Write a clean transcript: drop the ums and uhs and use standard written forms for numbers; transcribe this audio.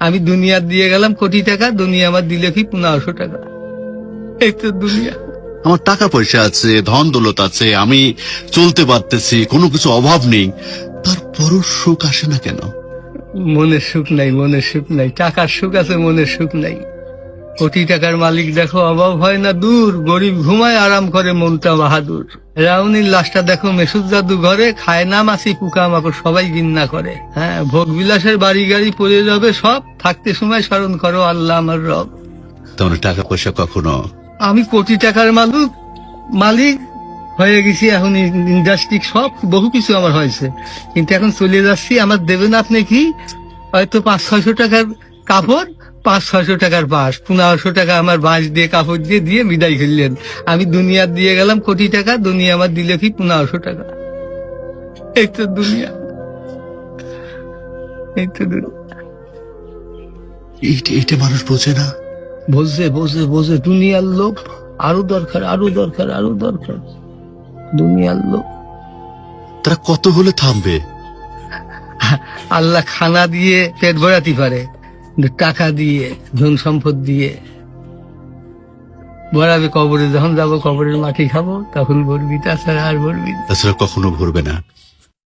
আমি দুনিয়া দিয়ে গেলাম কোটি টাকা, দুনিয়া আমার দিলে কি 1500 টাকা। এই তো দুনিয়া। আমার টাকা পয়সা আছে, ধন দৌলত আছে, আমি চলতে পারতেছি, কোনো কিছু অভাব নেই, তারপরও সুখ আসে না কেন? মনের সুখ নাই, মনের সুখ নাই। টাকার সুখ আছে, মনের সুখ নাই। কোটি টাকার মালিক দেখো অভাব হয় না দূর, গরিব ঘুমায় আরাম করে মনটা বাহাদুর। রাউনির লাশটা দেখো মেসুদ জাদু ঘরে, খায় না মাছি পোকা মাকড় সবাই ঘৃণা করে। হ্যাঁ, ভোগ বিলাসের বাড়ি গাড়ি পড়ে যাবে সব, থাকতে সময় স্মরণ করো আল্লাহ আমার রব। তোমার টাকা পয়সা কখনো? আমি কোটি টাকার মালিক হয়ে গেছি, এখন ইন্ডাস্ট্রি সব বহু কিছু আমার হয়েছে, কিন্তু এখন চলে যাচ্ছি। আমার দেবেন আপনি কি হয়তো 500-600 টাকার কাপড়, 500-600 টাকার বাঁশ, 1500 টাকা আমার বাঁশ দিয়ে কাপড় দিয়ে দিয়ে বিদায় করলেন। আমি দুনিয়া দিয়ে গেলাম কোটি টাকা, দুনিয়া আমার দিলে কি 1500 টাকা। এই তো দুনিয়া, এই তো দুনিয়া। এইটা মানুষ বোঝে না। বোঝে বোঝে বোঝে, দুনিয়ার লোভ আরো দরকার, আরো দরকার, আরো দরকার, দুনিয়ার লোভ। তারা কত হলে থামবে? আল্লাহ খানা দিয়ে পেট ভরাতে পারে, কিন্তু টাকা দিয়ে, ধন সম্পদ দিয়ে ভরাবে কবরে। যখন যাবো কবরের মাটি খাবো তখন ভরবি, তাছাড়া আর ভরবি না। তাছাড়া কখনো ভরবে না।